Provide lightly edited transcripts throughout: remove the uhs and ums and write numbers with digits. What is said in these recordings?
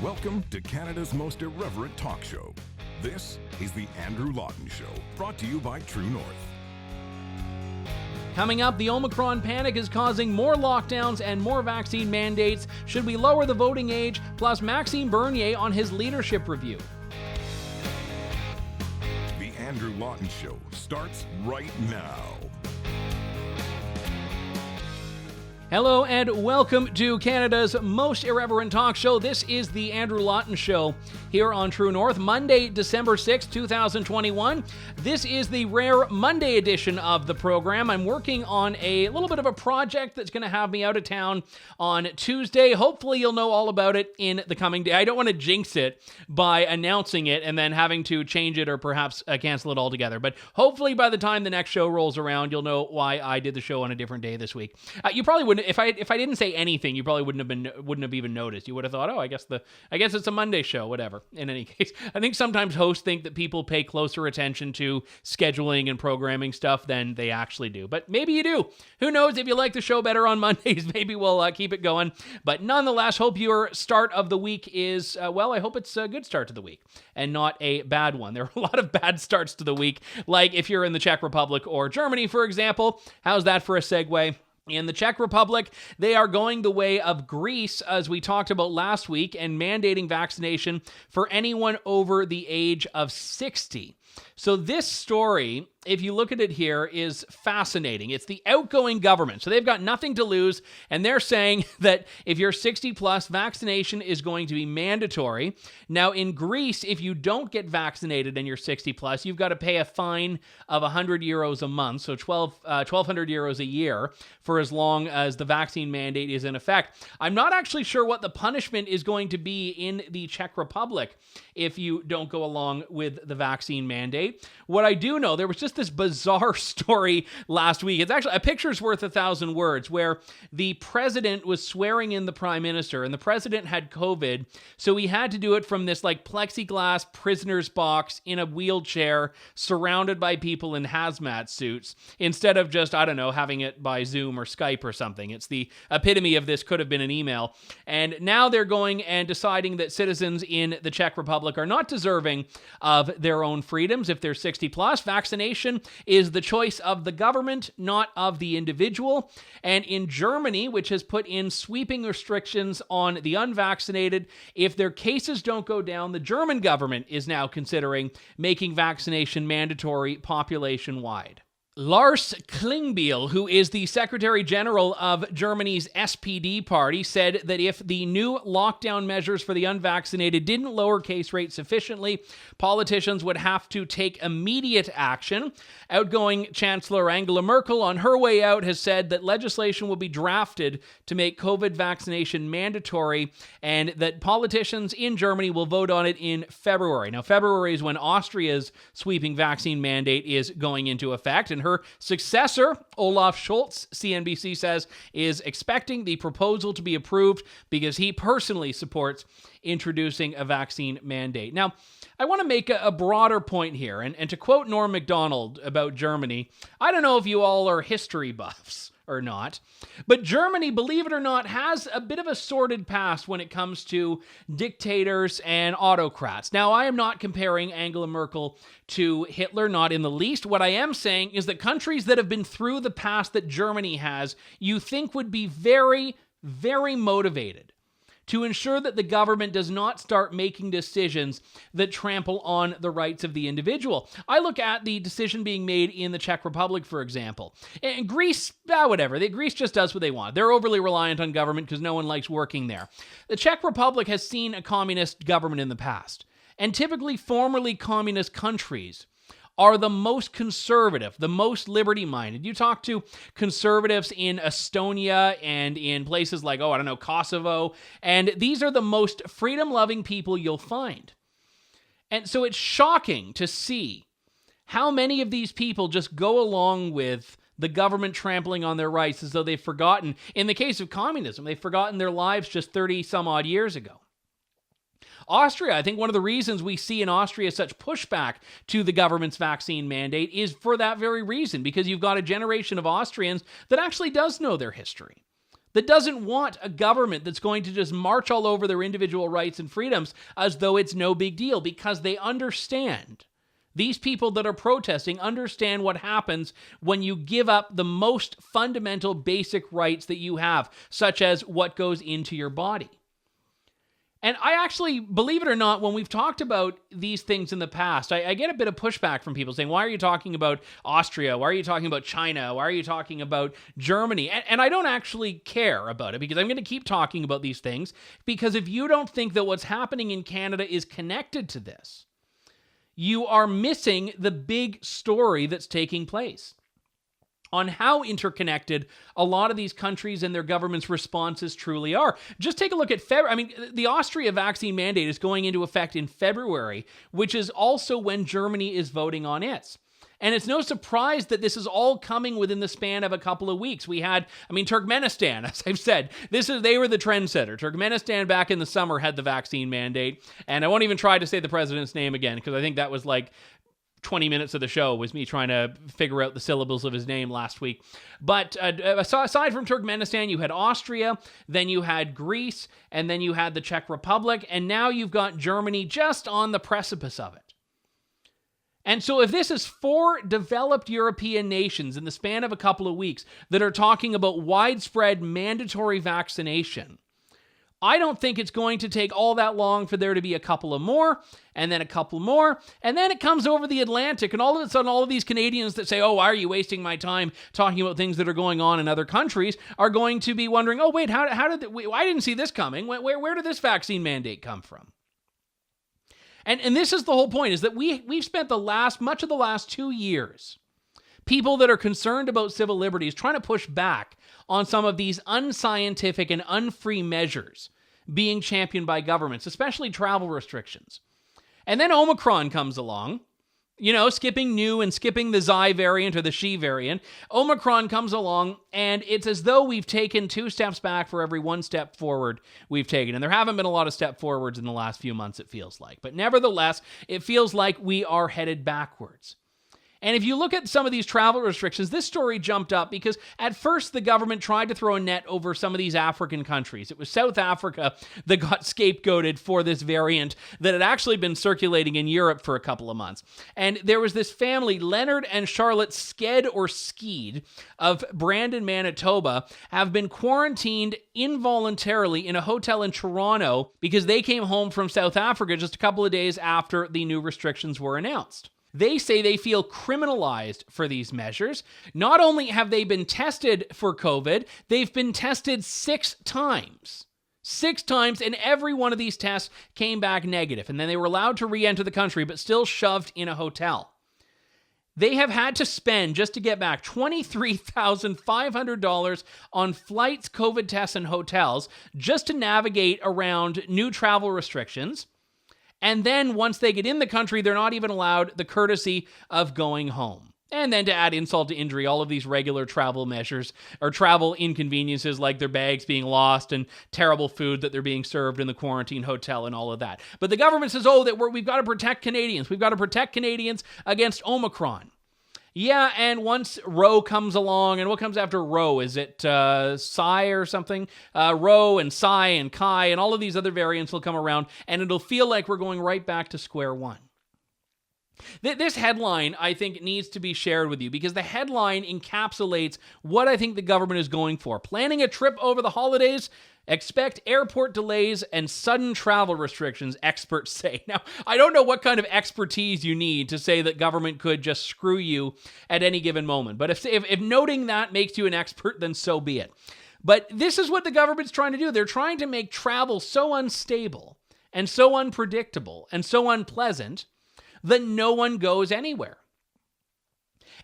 Welcome to Canada's most irreverent talk show. This is the Andrew Lawton Show, brought to you by True North. Coming up, the Omicron panic is causing more lockdowns and more vaccine mandates. Should we lower the voting age? Plus, Maxime Bernier on his leadership review. The Andrew Lawton Show starts right now. Hello and welcome to Canada's most irreverent talk show. This is the Andrew Lawton Show here on True North, Monday, December 6, 2021. This is the rare Monday edition of the program. I'm working on a little bit of a project that's going to have me out of town on Tuesday. Hopefully you'll know all about it in the coming day. I don't want to jinx it by announcing it and then having to change it or perhaps cancel it altogether. But hopefully by the time the next show rolls around, you'll know why I did the show on a different day this week. You probably wouldn't. If I didn't say anything, you probably wouldn't have even noticed. You would have thought, oh, I guess it's a Monday show, whatever. In any case, I think sometimes hosts think that people pay closer attention to scheduling and programming stuff than they actually do. But maybe you do. Who knows? If you like the show better on Mondays, maybe we'll keep it going. But nonetheless, hope your start of the week is I hope it's a good start to the week and not a bad one. There are a lot of bad starts to the week, like if you're in the Czech Republic or Germany, for example. How's that for a segue? In the Czech Republic, they are going the way of Greece, as we talked about last week, and mandating vaccination for anyone over the age of 60. So this story, if you look at it here, is fascinating. It's the outgoing government. So they've got nothing to lose, and they're saying that if you're 60 plus, vaccination is going to be mandatory. Now, in Greece, if you don't get vaccinated and you're 60 plus, you've got to pay a fine of 100 euros a month, so 1,200 euros a year, for as long as the vaccine mandate is in effect. I'm not actually sure what the punishment is going to be in the Czech Republic if you don't go along with the vaccine mandate. What I do know, there was just this bizarre story last week. It's actually, a picture's worth 1,000 words, where the president was swearing in the prime minister, and the president had COVID, so he had to do it from this like plexiglass prisoner's box in a wheelchair surrounded by people in hazmat suits, instead of just, I don't know, having it by Zoom or Skype or something. It's the epitome of this could have been an email. And now they're going and deciding that citizens in the Czech Republic are not deserving of their own freedoms if they're 60 plus. Vaccination is the choice of the government, not of the individual. And in Germany, which has put in sweeping restrictions on the unvaccinated, if their cases don't go down, the German government is now considering making vaccination mandatory population-wide. Lars Klingbeil, who is the Secretary General of Germany's SPD party, said that if the new lockdown measures for the unvaccinated didn't lower case rates sufficiently, politicians would have to take immediate action. Outgoing Chancellor Angela Merkel, on her way out, has said that legislation will be drafted to make COVID vaccination mandatory and that politicians in Germany will vote on it in February. Now, February is when Austria's sweeping vaccine mandate is going into effect, and her successor, Olaf Scholz, CNBC says, is expecting the proposal to be approved because he personally supports introducing a vaccine mandate. Now, I want to make a broader point here, and to quote Norm Macdonald about Germany, I don't know if you all are history buffs or not, but Germany, believe it or not, has a bit of a sordid past when it comes to dictators and autocrats. Now, I am not comparing Angela Merkel to Hitler, not in the least. What I am saying is that countries that have been through the past that Germany has, you think would be very, very motivated to ensure that the government does not start making decisions that trample on the rights of the individual. I look at the decision being made in the Czech Republic, for example. And Greece, whatever. Greece just does what they want. They're overly reliant on government because no one likes working there. The Czech Republic has seen a communist government in the past. And typically, formerly communist countries are the most conservative, the most liberty-minded. You talk to conservatives in Estonia and in places like, Kosovo, and these are the most freedom-loving people you'll find. And so it's shocking to see how many of these people just go along with the government trampling on their rights as though they've forgotten, in the case of communism, they've forgotten their lives just 30-some-odd years ago. Austria, I think one of the reasons we see in Austria such pushback to the government's vaccine mandate is for that very reason, because you've got a generation of Austrians that actually does know their history. that doesn't want a government that's going to just march all over their individual rights and freedoms as though it's no big deal, because they understand. These people that are protesting understand what happens when you give up the most fundamental basic rights that you have, such as what goes into your body. And I actually, believe it or not, when we've talked about these things in the past, I get a bit of pushback from people saying, why are you talking about Austria? Why are you talking about China? Why are you talking about Germany? And I don't actually care about it, because I'm going to keep talking about these things, because if you don't think that what's happening in Canada is connected to this, you are missing the big story that's taking place on how interconnected a lot of these countries and their government's responses truly are. Just take a look at the Austria vaccine mandate is going into effect in February, which is also when Germany is voting on its. And it's no surprise that this is all coming within the span of a couple of weeks. We had, Turkmenistan, as I've said, they were the trendsetter. Turkmenistan back in the summer had the vaccine mandate. And I won't even try to say the president's name again, because I think that was like 20 minutes of the show was me trying to figure out the syllables of his name last week. But aside from Turkmenistan, you had Austria, then you had Greece, and then you had the Czech Republic, and now you've got Germany just on the precipice of it. And so if this is 4 developed European nations in the span of a couple of weeks that are talking about widespread mandatory vaccination, I don't think it's going to take all that long for there to be a couple of more, and then a couple more, and then it comes over the Atlantic, and all of a sudden all of these Canadians that say, oh, why are you wasting my time talking about things that are going on in other countries, are going to be wondering, oh, wait, I didn't see this coming. Where did this vaccine mandate come from? And this is the whole point, is that we've spent much of the last 2 years, people that are concerned about civil liberties trying to push back on some of these unscientific and unfree measures being championed by governments, especially travel restrictions. And then Omicron comes along, skipping Nu and skipping the Xi variant or the She variant. Omicron comes along, and it's as though we've taken 2 steps back for every 1 step forward we've taken. And there haven't been a lot of step forwards in the last few months, it feels like. But nevertheless, it feels like we are headed backwards. And if you look at some of these travel restrictions, this story jumped up because at first the government tried to throw a net over some of these African countries. It was South Africa that got scapegoated for this variant that had actually been circulating in Europe for a couple of months. And there was this family, Leonard and Charlotte Skeed of Brandon, Manitoba, have been quarantined involuntarily in a hotel in Toronto because they came home from South Africa just a couple of days after the new restrictions were announced. They say they feel criminalized for these measures. Not only have they been tested for COVID, they've been tested 6 times. 6 times, and every one of these tests came back negative. And then they were allowed to re-enter the country, but still shoved in a hotel. They have had to spend, just to get back, $23,500 on flights, COVID tests, and hotels just to navigate around new travel restrictions. And then once they get in the country, they're not even allowed the courtesy of going home. And then to add insult to injury, all of these regular travel measures or travel inconveniences like their bags being lost and terrible food that they're being served in the quarantine hotel and all of that. But the government says, we've got to protect Canadians. We've got to protect Canadians against Omicron. Yeah, and once Rho comes along, and what comes after Rho? Is it Psi or something? Rho and Psi and Chi and all of these other variants will come around, and it'll feel like we're going right back to square one. This headline, I think, needs to be shared with you because the headline encapsulates what I think the government is going for. Planning a trip over the holidays? Expect airport delays and sudden travel restrictions, experts say. Now, I don't know what kind of expertise you need to say that government could just screw you at any given moment. But if noting that makes you an expert, then so be it. But this is what the government's trying to do. They're trying to make travel so unstable and so unpredictable and so unpleasant that no one goes anywhere.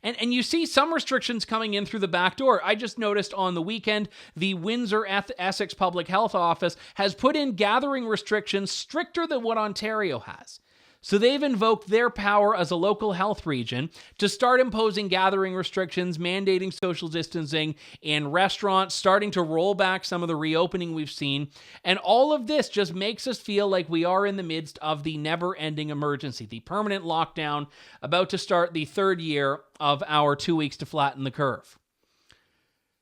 And you see some restrictions coming in through the back door. I just noticed on the weekend, the Windsor Essex Public Health Office has put in gathering restrictions stricter than what Ontario has. So they've invoked their power as a local health region to start imposing gathering restrictions, mandating social distancing in restaurants, starting to roll back some of the reopening we've seen. And all of this just makes us feel like we are in the midst of the never-ending emergency, the permanent lockdown, about to start the 3rd year of our 2 weeks to flatten the curve.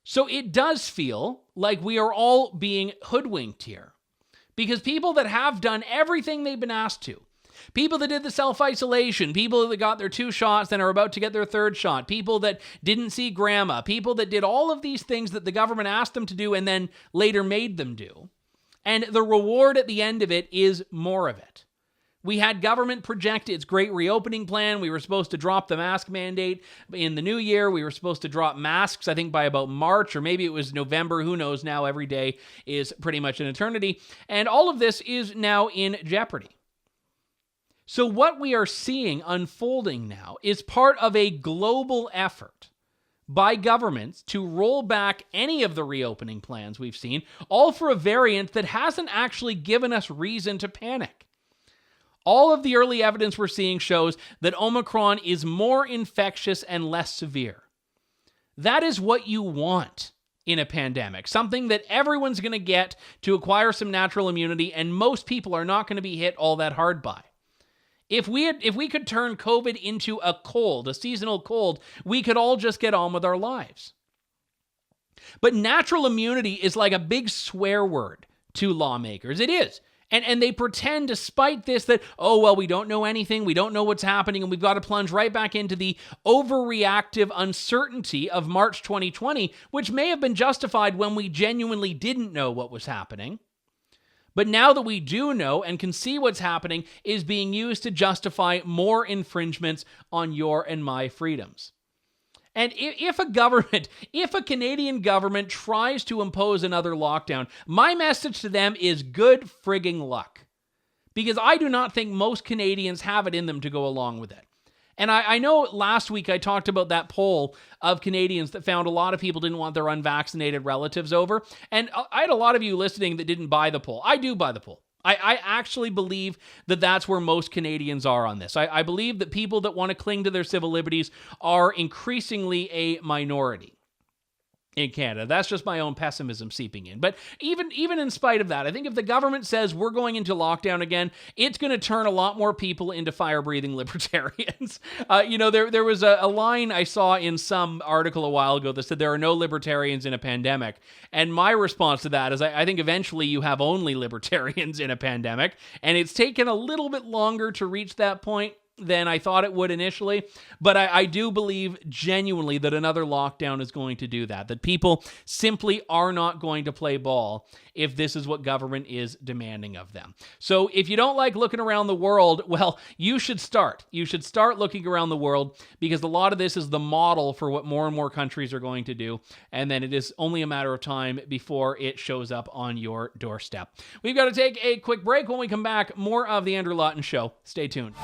So it does feel like we are all being hoodwinked here, because people that have done everything they've been asked to, people that did the self-isolation, people that got their 2 shots and are about to get their 3rd shot, people that didn't see grandma, people that did all of these things that the government asked them to do and then later made them do. And the reward at the end of it is more of it. We had government project its great reopening plan. We were supposed to drop the mask mandate in the new year. We were supposed to drop masks, I think, by about March, or maybe it was November. Who knows now? Every day is pretty much an eternity. And all of this is now in jeopardy. So what we are seeing unfolding now is part of a global effort by governments to roll back any of the reopening plans we've seen, all for a variant that hasn't actually given us reason to panic. All of the early evidence we're seeing shows that Omicron is more infectious and less severe. That is what you want in a pandemic, something that everyone's going to get to acquire some natural immunity, and most people are not going to be hit all that hard by. If we could turn COVID into a cold, a seasonal cold, we could all just get on with our lives. But natural immunity is like a big swear word to lawmakers. It is. And they pretend, despite this, that, oh, well, we don't know anything, we don't know what's happening, and we've got to plunge right back into the overreactive uncertainty of March 2020, which may have been justified when we genuinely didn't know what was happening. But now that we do know and can see what's happening, is being used to justify more infringements on your and my freedoms. And if a Canadian government tries to impose another lockdown, my message to them is good frigging luck. Because I do not think most Canadians have it in them to go along with it. And I know last week I talked about that poll of Canadians that found a lot of people didn't want their unvaccinated relatives over. And I had a lot of you listening that didn't buy the poll. I do buy the poll. I actually believe that that's where most Canadians are on this. I believe that people that want to cling to their civil liberties are increasingly a minority in Canada. That's just my own pessimism seeping in. But even in spite of that, I think if the government says we're going into lockdown again, it's going to turn a lot more people into fire-breathing libertarians. There was a line I saw in some article a while ago that said there are no libertarians in a pandemic. And my response to that is I think eventually you have only libertarians in a pandemic. And it's taken a little bit longer to reach that point than I thought it would initially, but I do believe genuinely that another lockdown is going to do that people simply are not going to play ball if this is what government is demanding of them. So if you don't like looking around the world, well, you should start. You should start looking around the world, because a lot of this is the model for what more and more countries are going to do, and then it is only a matter of time before it shows up on your doorstep. We've got to take a quick break. When we come back, more of The Andrew Lawton Show. Stay tuned.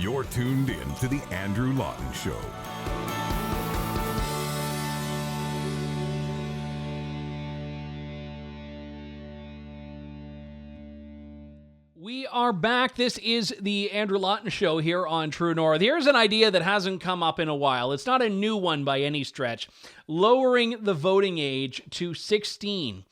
You're tuned in to The Andrew Lawton Show. We are back. This is The Andrew Lawton Show here on True North. Here's an idea that hasn't come up in a while. It's not a new one by any stretch. Lowering the voting age to 16.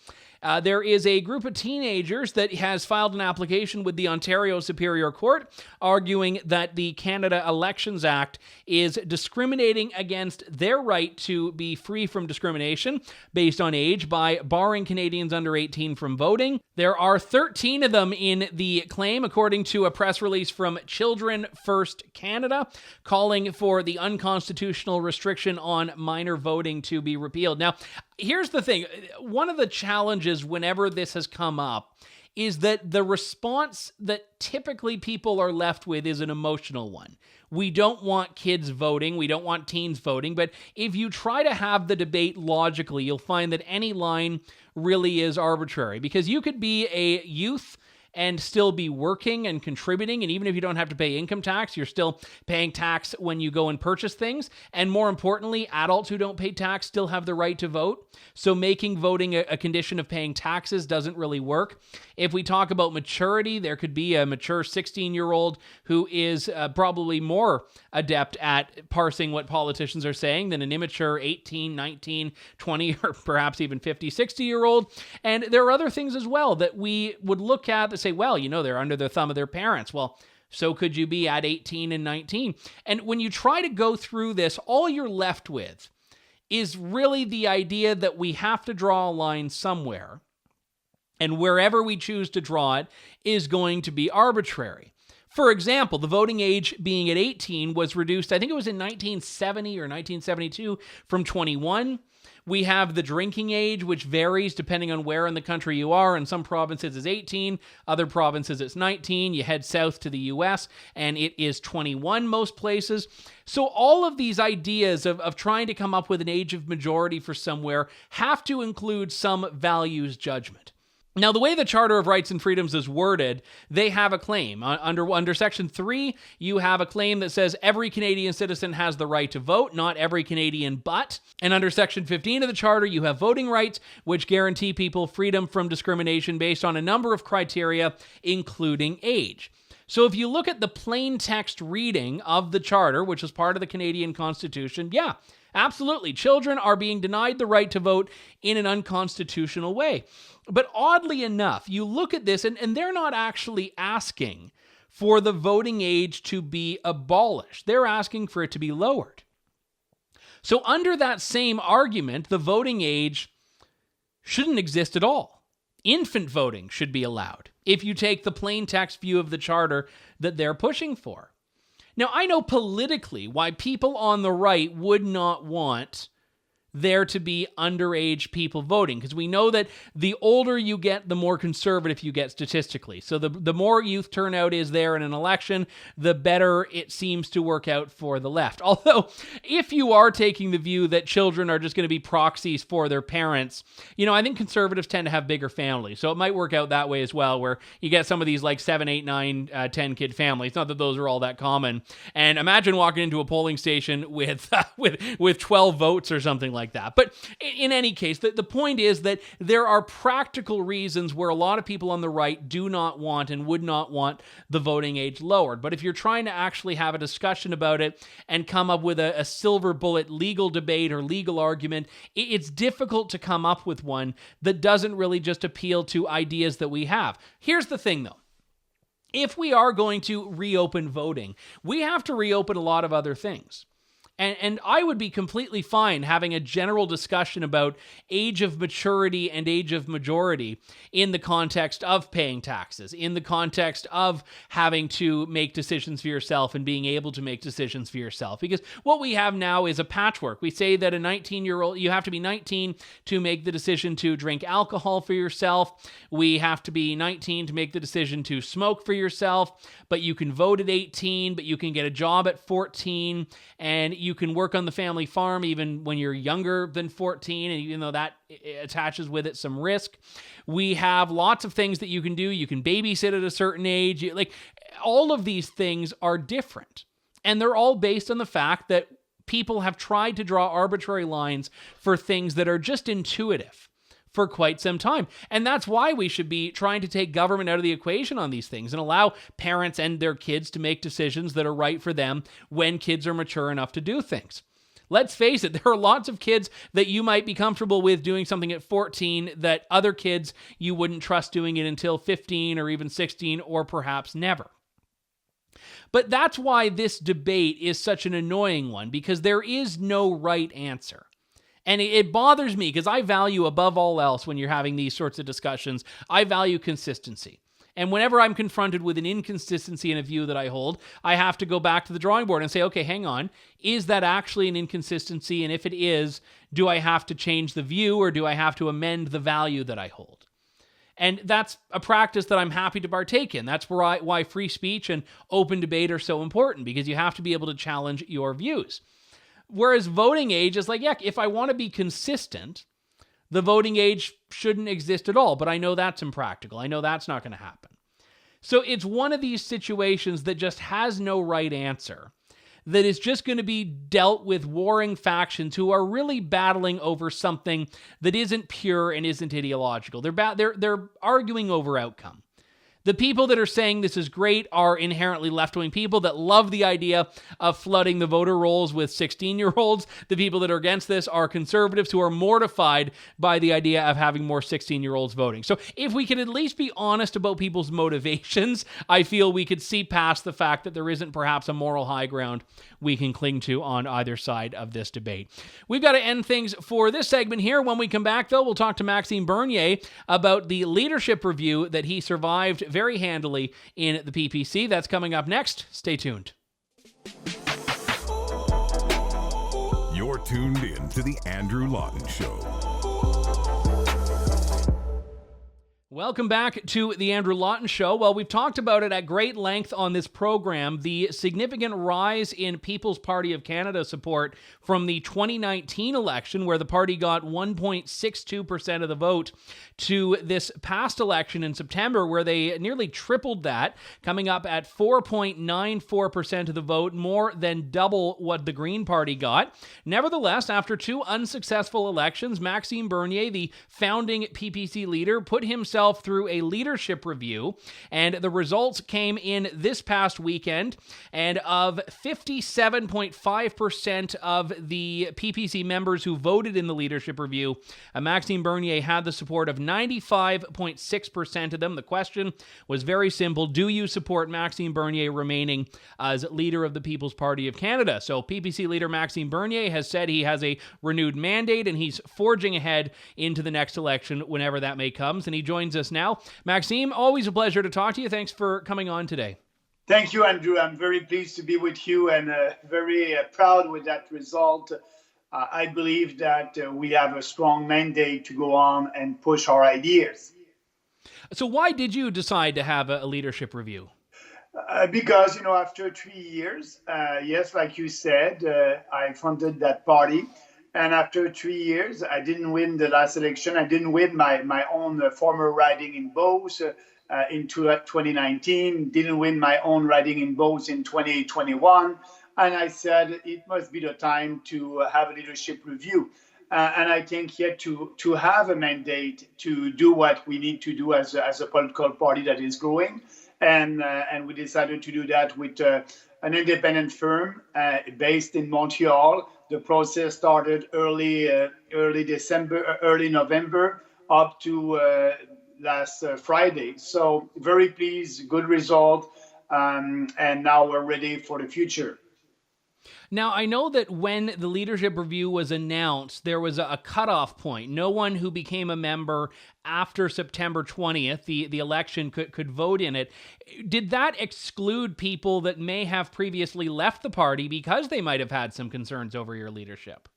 There is a group of teenagers that has filed an application with the Ontario Superior Court arguing that the Canada Elections Act is discriminating against their right to be free from discrimination based on age by barring Canadians under 18 from voting. There are 13 of them in the claim, according to a press release from Children First Canada, calling for the unconstitutional restriction on minor voting to be repealed. Now, here's the thing. One of the challenges whenever this has come up is that the response that typically people are left with is an emotional one. We don't want kids voting. We don't want teens voting. But if you try to have the debate logically, you'll find that any line really is arbitrary, because you could be a youth and still be working and contributing. And even if you don't have to pay income tax, you're still paying tax when you go and purchase things. And more importantly, adults who don't pay tax still have the right to vote. So making voting a condition of paying taxes doesn't really work. If we talk about maturity, there could be a mature 16-year-old who is probably more adept at parsing what politicians are saying than an immature 18, 19, 20, or perhaps even 50, 60-year-old. And there are other things as well that we would look at that say, well, they're under the thumb of their parents. Well, so could you be at 18 and 19? And when you try to go through this, all you're left with is really the idea that we have to draw a line somewhere, and wherever we choose to draw it is going to be arbitrary. For example, the voting age being at 18 was reduced, I think it was in 1970 or 1972, from 21. We have the drinking age, which varies depending on where in the country you are. In some provinces it's 18, other provinces it's 19. You head south to the US and it is 21 most places. So all of these ideas of trying to come up with an age of majority for somewhere have to include some values judgment. Now, the way the Charter of Rights and Freedoms is worded, they have a claim. Under Section 3, you have a claim that says every Canadian citizen has the right to vote, not every Canadian but. And under Section 15 of the Charter, you have voting rights, which guarantee people freedom from discrimination based on a number of criteria, including age. So if you look at the plain text reading of the Charter, which is part of the Canadian Constitution, yeah, absolutely, children are being denied the right to vote in an unconstitutional way. But oddly enough, you look at this, and they're not actually asking for the voting age to be abolished. They're asking for it to be lowered. So under that same argument, the voting age shouldn't exist at all. Infant voting should be allowed, if you take the plain text view of the Charter that they're pushing for. Now, I know politically why people on the right would not want there to be underage people voting, because we know that the older you get, the more conservative you get statistically. So the more youth turnout is there in an election, the better it seems to work out for the left. Although, if you are taking the view that children are just going to be proxies for their parents, I think conservatives tend to have bigger families. So it might work out that way as well, where you get some of these like 7, 8, 9, 10 kid families. Not that those are all that common. And imagine walking into a polling station with 12 votes or something like that. But in any case, the point is that there are practical reasons where a lot of people on the right do not want and would not want the voting age lowered. But if you're trying to actually have a discussion about it and come up with a silver bullet legal debate or legal argument, it's difficult to come up with one that doesn't really just appeal to ideas that we have. Here's the thing, though. If we are going to reopen voting, we have to reopen a lot of other things. And I would be completely fine having a general discussion about age of maturity and age of majority in the context of paying taxes, in the context of having to make decisions for yourself and being able to make decisions for yourself. Because what we have now is a patchwork. We say that a 19-year-old, you have to be 19 to make the decision to drink alcohol for yourself. We have to be 19 to make the decision to smoke for yourself, but you can vote at 18, but you can get a job at 14, and you can work on the family farm even when you're younger than 14, and even though that attaches with it some risk. We have lots of things that you can do. You can babysit at a certain age. All of these things are different, and they're all based on the fact that people have tried to draw arbitrary lines for things that are just intuitive for quite some time. And that's why we should be trying to take government out of the equation on these things and allow parents and their kids to make decisions that are right for them when kids are mature enough to do things. Let's face it, there are lots of kids that you might be comfortable with doing something at 14 that other kids you wouldn't trust doing it until 15 or even 16 or perhaps never. But that's why this debate is such an annoying one, because there is no right answer. And it bothers me because I value above all else when you're having these sorts of discussions, I value consistency. And whenever I'm confronted with an inconsistency in a view that I hold, I have to go back to the drawing board and say, okay, hang on, is that actually an inconsistency? And if it is, do I have to change the view or do I have to amend the value that I hold? And that's a practice that I'm happy to partake in. That's why free speech and open debate are so important, because you have to be able to challenge your views. Whereas voting age is like, yeah, if I want to be consistent, the voting age shouldn't exist at all. But I know that's impractical. I know that's not going to happen. So it's one of these situations that just has no right answer, that is just going to be dealt with warring factions who are really battling over something that isn't pure and isn't ideological. They're arguing over outcome. The people that are saying this is great are inherently left-wing people that love the idea of flooding the voter rolls with 16-year-olds. The people that are against this are conservatives who are mortified by the idea of having more 16-year-olds voting. So if we could at least be honest about people's motivations, I feel we could see past the fact that there isn't perhaps a moral high ground we can cling to on either side of this debate. We've got to end things for this segment here. When we come back, though, we'll talk to Maxime Bernier about the leadership review that he survived very handily in the PPC. That's coming up next. Stay tuned. You're tuned in to The Andrew Lawton Show. Welcome back to the Andrew Lawton Show. Well, we've talked about it at great length on this program, the significant rise in People's Party of Canada support from the 2019 election, where the party got 1.62% of the vote, to this past election in September, where they nearly tripled that, coming up at 4.94% of the vote, more than double what the Green Party got. Nevertheless, after two unsuccessful elections, Maxime Bernier, the founding PPC leader, put himself through a leadership review, and the results came in this past weekend, and of 57.5% of the PPC members who voted in the leadership review, Maxime Bernier had the support of 95.6% of them. The question was very simple: do you support Maxime Bernier remaining as leader of the People's Party of Canada? So PPC leader Maxime Bernier has said he has a renewed mandate, and he's forging ahead into the next election whenever that may come, and he joins us now. Maxime, always a pleasure to talk to you. Thanks for coming on today. Thank you, Andrew. I'm very pleased to be with you and very proud with that result. I believe that we have a strong mandate to go on and push our ideas. So why did you decide to have a leadership review? Because, after 3 years, yes, like you said, I funded that party. And after 3 years, I didn't win the last election. I didn't win my own former riding in Beauce in 2019, didn't win my own riding in Beauce in 2021. And I said, it must be the time to have a leadership review. And I think yet to have a mandate to do what we need to do as a political party that is growing. And we decided to do that with an independent firm based in Montreal. The process started early November up to last Friday. So very pleased, good result. And now we're ready for the future. Now, I know that when the leadership review was announced, there was a cutoff point. No one who became a member after September 20th, the election, could vote in it. Did that exclude people that may have previously left the party because they might have had some concerns over your leadership?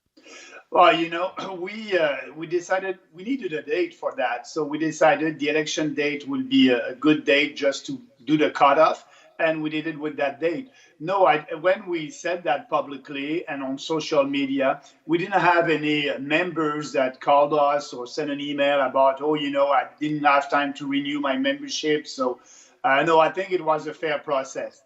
Well, we decided we needed a date for that. So we decided the election date would be a good date just to do the cutoff. And we did it with that date. No, when we said that publicly and on social media, we didn't have any members that called us or sent an email about, I didn't have time to renew my membership. So, no, I think it was a fair process.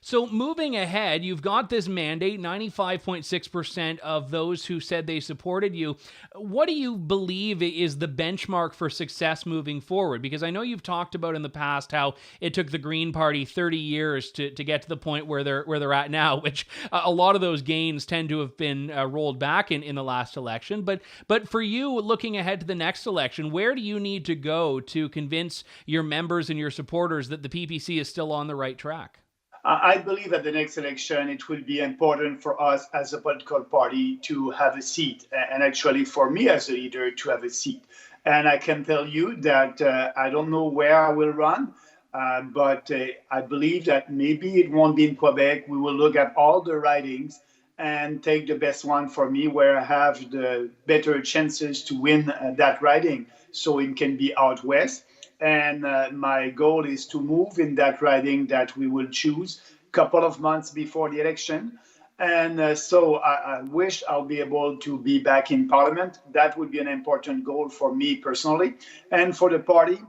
So moving ahead, you've got this mandate, 95.6% of those who said they supported you. What do you believe is the benchmark for success moving forward? Because I know you've talked about in the past how it took the Green Party 30 years to get to the point where they're at now, which a lot of those gains tend to have been rolled back in the last election. But for you, looking ahead to the next election, where do you need to go to convince your members and your supporters that the PPC is still on the right track? I believe at the next election, it will be important for us as a political party to have a seat, and actually for me as a leader to have a seat. And I can tell you that I don't know where I will run, but I believe that maybe it won't be in Quebec. We will look at all the ridings and take the best one for me where I have the better chances to win that riding. So it can be out west. And my goal is to move in that riding that we will choose a couple of months before the election. And so I wish I'll be able to be back in Parliament. That would be an important goal for me personally. And for the party,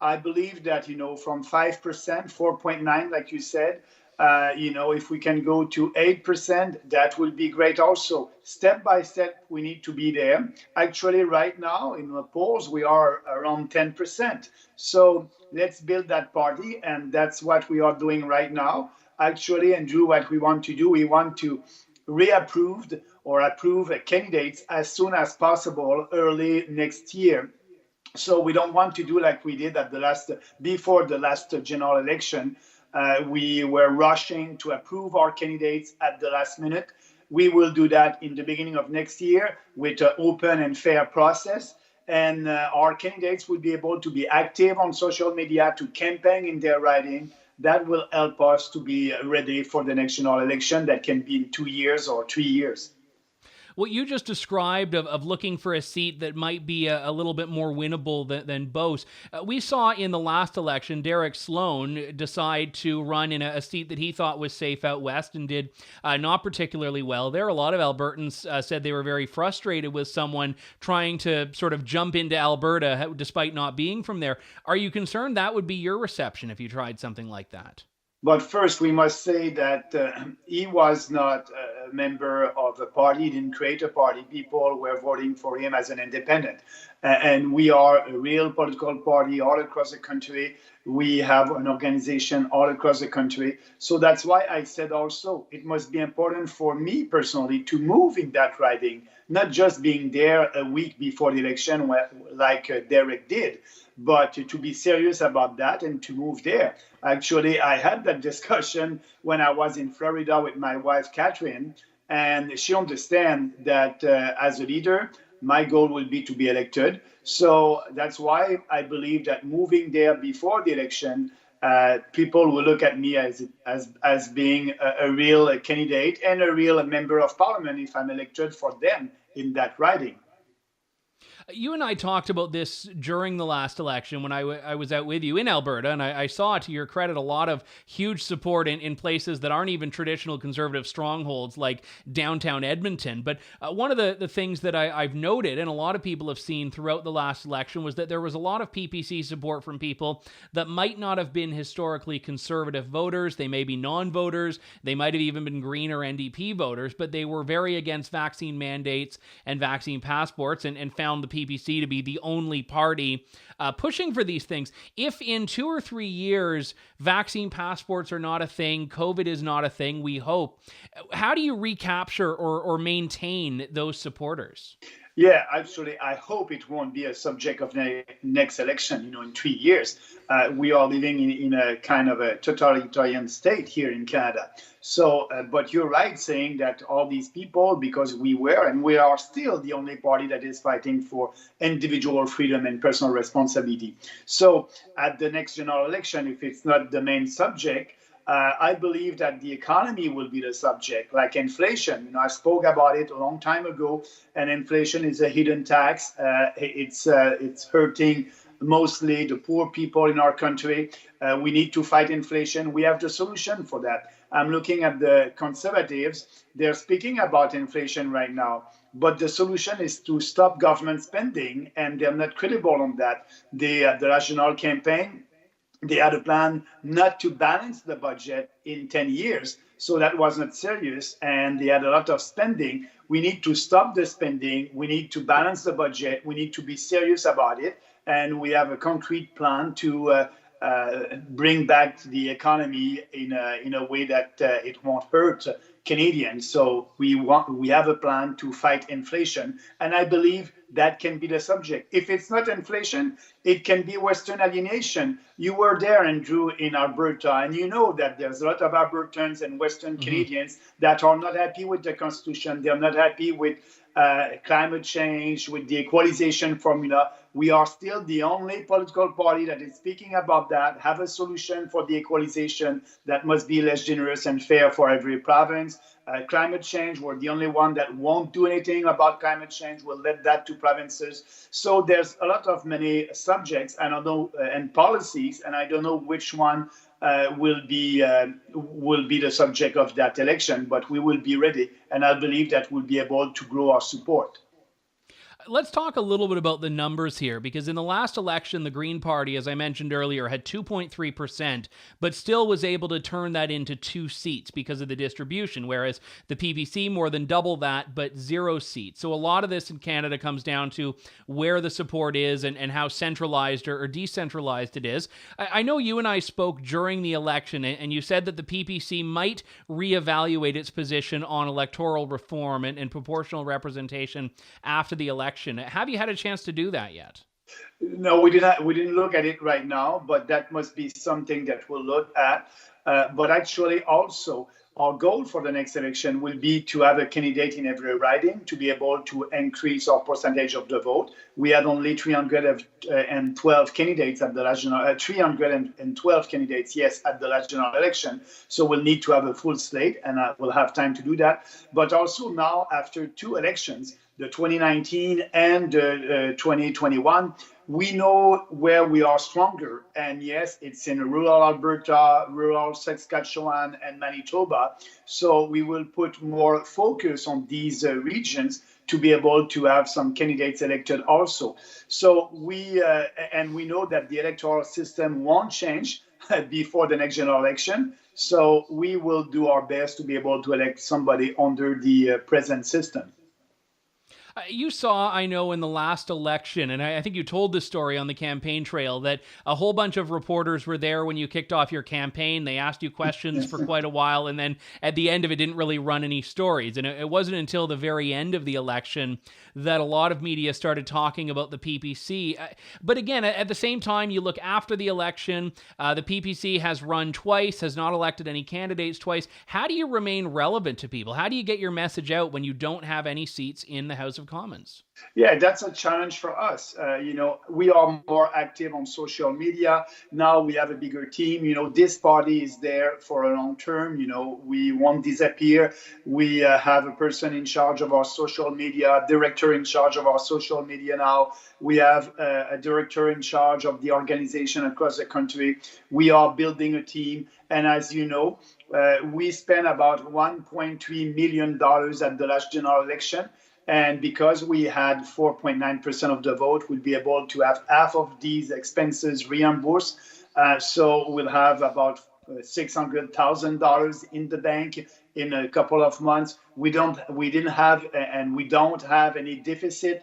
I believe that, from 5%, 4.9, like you said, If we can go to 8%, that will be great also. Step by step, we need to be there. Actually, right now in the polls, we are around 10%. So let's build that party, and that's what we are doing right now. Actually, Andrew, what we want to do, we want to approve candidates as soon as possible early next year. So we don't want to do like we did before the last general election. We were rushing to approve our candidates at the last minute. We will do that in the beginning of next year with an open and fair process. And our candidates will be able to be active on social media, to campaign in their riding. That will help us to be ready for the next general election that can be in 2 years or 3 years. What you just described of looking for a seat that might be a little bit more winnable than Beauce, we saw in the last election Derek Sloan decide to run in a seat that he thought was safe out west and did not particularly well there. A lot of Albertans said they were very frustrated with someone trying to sort of jump into Alberta despite not being from there. Are you concerned that would be your reception if you tried something like that? But first, we must say that he was not a member of a party. He didn't create a party. People were voting for him as an independent. And we are a real political party all across the country. We have an organization all across the country. So that's why I said also it must be important for me personally to move in that riding, not just being there a week before the election like Derek did, but to be serious about that and to move there. Actually, I had that discussion when I was in Florida with my wife, Catherine, and she understands that as a leader, my goal will be to be elected. So that's why I believe that moving there before the election, people will look at me as being a real candidate and a real member of parliament if I'm elected for them in that riding. You and I talked about this during the last election when I was out with you in Alberta, and I saw, to your credit, a lot of huge support in places that aren't even traditional conservative strongholds like downtown Edmonton. But one of the things that I've noted, and a lot of people have seen throughout the last election, was that there was a lot of PPC support from people that might not have been historically conservative voters. They may be non-voters. They might have even been Green or NDP voters, but they were very against vaccine mandates and vaccine passports and found the PPC to be the only party pushing for these things. If in 2 or 3 years vaccine passports are not a thing, COVID is not a thing, we hope, how do you recapture or maintain those supporters? Yeah, actually, I hope it won't be a subject of next election. In 3 years, we are living in a kind of a totalitarian state here in Canada. So, but you're right saying that all these people, because we were and we are still the only party that is fighting for individual freedom and personal responsibility. So at the next general election, if it's not the main subject, I believe that the economy will be the subject, like inflation. I spoke about it a long time ago, and inflation is a hidden tax. It's hurting mostly the poor people in our country. We need to fight inflation. We have the solution for that. I'm looking at the Conservatives. They're speaking about inflation right now, but the solution is to stop government spending, and they're not credible on that. The national campaign, they had a plan not to balance the budget in 10 years. So that was not serious. And they had a lot of spending. We need to stop the spending. We need to balance the budget. We need to be serious about it. And we have a concrete plan to bring back the economy in a way that it won't hurt Canadians. So we have a plan to fight inflation. And I believe that can be the subject. If it's not inflation, it can be Western alienation. You were there, Andrew, in Alberta, and you know that there's a lot of Albertans and Western Canadians that are not happy with the Constitution. They're not happy with climate change, with the equalization formula. We are still the only political party that is speaking about that, have a solution for the equalization that must be less generous and fair for every province. Climate change, we're the only one that won't do anything about climate change. We'll let that to provinces. So there's a lot of many subjects, I don't know, and policies, and I don't know which one will be the subject of that election, but we will be ready, and I believe that we'll be able to grow our support. Let's talk a little bit about the numbers here, because in the last election, the Green Party, as I mentioned earlier, had 2.3%, but still was able to turn that into 2 seats because of the distribution, whereas the PPC more than double that, but 0 seats. So a lot of this in Canada comes down to where the support is and how centralized or decentralized it is. I know you and I spoke during the election, and you said that the PPC might reevaluate its position on electoral reform and proportional representation after the election. Have you had a chance to do that yet? No, we didn't look at it right now, but that must be something that we'll look at. But actually, also, our goal for the next election will be to have a candidate in every riding to be able to increase our percentage of the vote. We had only 312 candidates at the last general, 312 candidates, yes, at the last general election. So we'll need to have a full slate, and we'll have time to do that. But also now, after 2 elections, the 2019 and 2021, we know where we are stronger. And yes, it's in rural Alberta, rural Saskatchewan, and Manitoba. So we will put more focus on these regions to be able to have some candidates elected also. So we know that the electoral system won't change before the next general election. So we will do our best to be able to elect somebody under the present system. You saw, I know, in the last election, and I think you told this story on the campaign trail, that a whole bunch of reporters were there when you kicked off your campaign. They asked you questions for quite a while, and then at the end of it didn't really run any stories. And it wasn't until the very end of the election that a lot of media started talking about the PPC. But again, at the same time, you look after the election, the PPC has run twice, has not elected any candidates twice. How do you remain relevant to people? How do you get your message out when you don't have any seats in the House of Commons? Yeah, that's a challenge for us. We are more active on social media. Now we have a bigger team. This party is there for a long term. We won't disappear. We have a person in charge of our social media, director in charge of our social media now. We have a director in charge of the organization across the country. We are building a team. And as you know, we spent about $1.3 million at the last general election. And because we had 4.9% of the vote, we'll be able to have half of these expenses reimbursed. So we'll have about $600,000 in the bank in a couple of months. We don't have any deficit.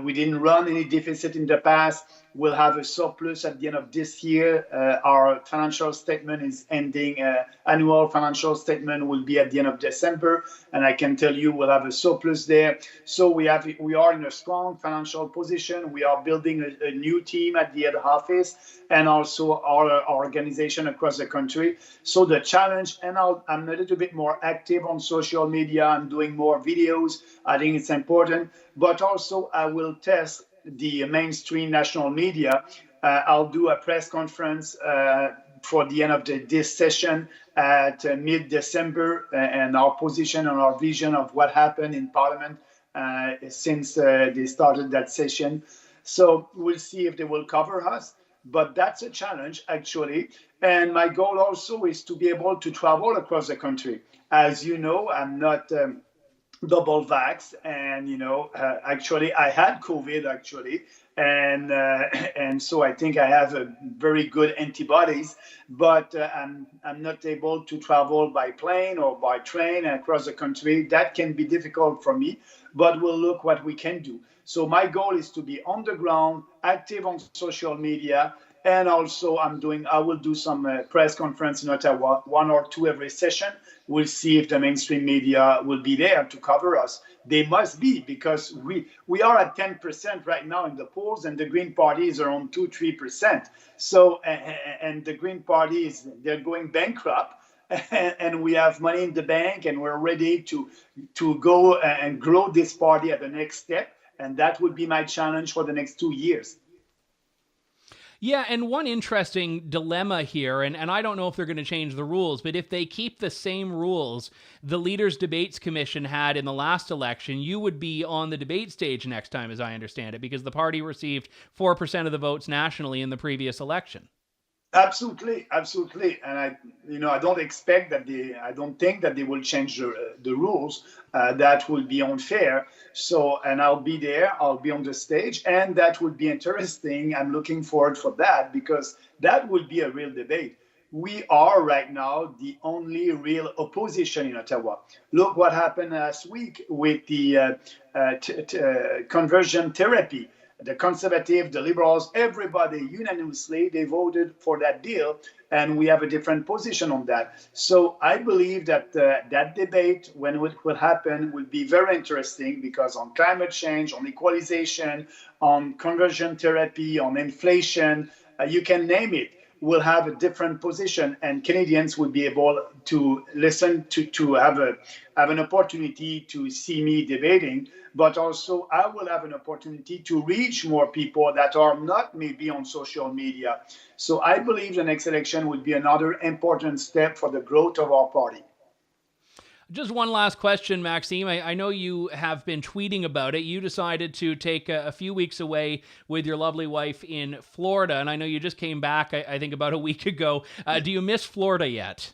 We didn't run any deficit in the past. We'll have a surplus at the end of this year. Our financial statement is ending. Annual financial statement will be at the end of December, and I can tell you we'll have a surplus there. So we are in a strong financial position. We are building a new team at the head office and also our organization across the country. So the challenge, and I'm a little bit more active on social media. I'm doing more videos. I think it's important, but also I will test the mainstream national media. I'll do a press conference for the end of this session at mid-December, and our position and our vision of what happened in Parliament since they started that session. So we'll see if they will cover us, but that's a challenge actually. And my goal also is to be able to travel across the country. As you know, I'm not double vax, and actually I had COVID actually, and so I think I have a very good antibodies, but I'm not able to travel by plane or by train across the country. That can be difficult for me, but we'll look what we can do. So my goal is to be on the ground, active on social media. And also I will do some press conference in Ottawa, 1 or 2 every session. We'll see if the mainstream media will be there to cover us. They must be, because we are at 10% right now in the polls, and the Green Party is around 2-3%. So, and the Green Party they're going bankrupt, and we have money in the bank, and we're ready to go and grow this party at the next step. And that would be my challenge for the next 2 years. Yeah, and one interesting dilemma here, and I don't know if they're going to change the rules, but if they keep the same rules the Leaders Debates Commission had in the last election, you would be on the debate stage next time, as I understand it, because the party received 4% of the votes nationally in the previous election. Absolutely, absolutely, and I don't expect that I don't think that they will change the rules. That will be unfair. So, and I'll be there. I'll be on the stage, and that will be interesting. I'm looking forward for that because that will be a real debate. We are right now the only real opposition in Ottawa. Look what happened last week with the conversion therapy. The Conservative, the Liberals, everybody unanimously, they voted for that deal, and we have a different position on that. So I believe that that debate, when it will happen, will be very interesting because on climate change, on equalization, on conversion therapy, on inflation, you can name it, we'll have a different position, and Canadians will be able to listen to have an opportunity to see me debating. But also I will have an opportunity to reach more people that are not maybe on social media. So I believe the next election will be another important step for the growth of our party. Just one last question, Maxime. I know you have been tweeting about it. You decided to take a few weeks away with your lovely wife in Florida, and I know you just came back, I think, about a week ago. Do you miss Florida yet?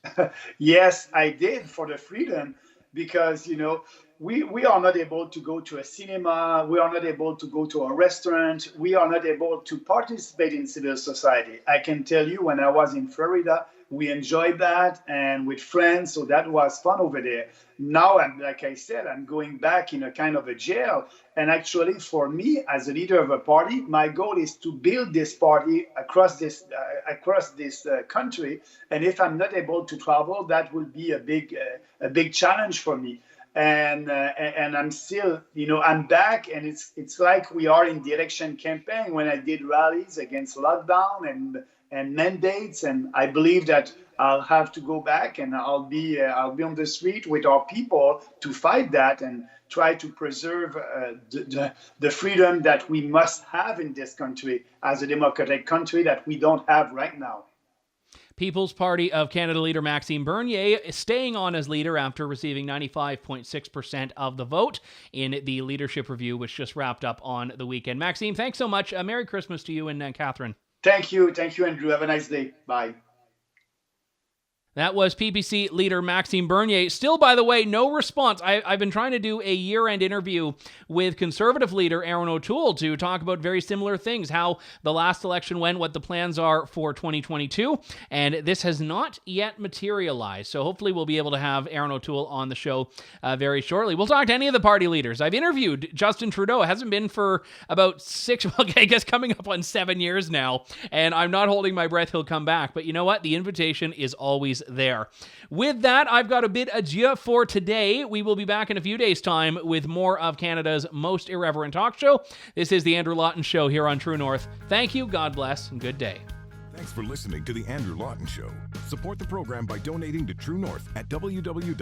Yes, I did, for the freedom, because, we are not able to go to a cinema. We are not able to go to a restaurant. We are not able to participate in civil society. I can tell you, when I was in Florida, we enjoyed that and with friends. So that was fun over there. Now, like I said, I'm going back in a kind of a jail. And actually, for me, as a leader of a party, my goal is to build this party across this country. And if I'm not able to travel, that will be a big challenge for me. And I'm still, I'm back, and it's like we are in the election campaign when I did rallies against lockdown and mandates, and I believe that I'll have to go back, and I'll be on the street with our people to fight that and try to preserve the freedom that we must have in this country as a democratic country that we don't have right now. People's Party of Canada leader Maxime Bernier staying on as leader after receiving 95.6% of the vote in the leadership review, which just wrapped up on the weekend. Maxime, thanks so much. Merry Christmas to you and Catherine. Thank you, Andrew. Have a nice day. Bye. That was PPC leader Maxime Bernier. Still, by the way, no response. I've been trying to do a year-end interview with Conservative leader Erin O'Toole to talk about very similar things, how the last election went, what the plans are for 2022, and this has not yet materialized. So hopefully we'll be able to have Erin O'Toole on the show very shortly. We'll talk to any of the party leaders. I've interviewed Justin Trudeau. It hasn't been for about coming up on 7 years now, and I'm not holding my breath he'll come back. But you know what? The invitation is always there. With that, I've got to bid adieu for today. We will be back in a few days' time with more of Canada's most irreverent talk show. This is the Andrew Lawton Show here on True North. Thank you, God bless, and good day. Thanks for listening to the Andrew Lawton Show. Support the program by donating to True North at www.tnc.news.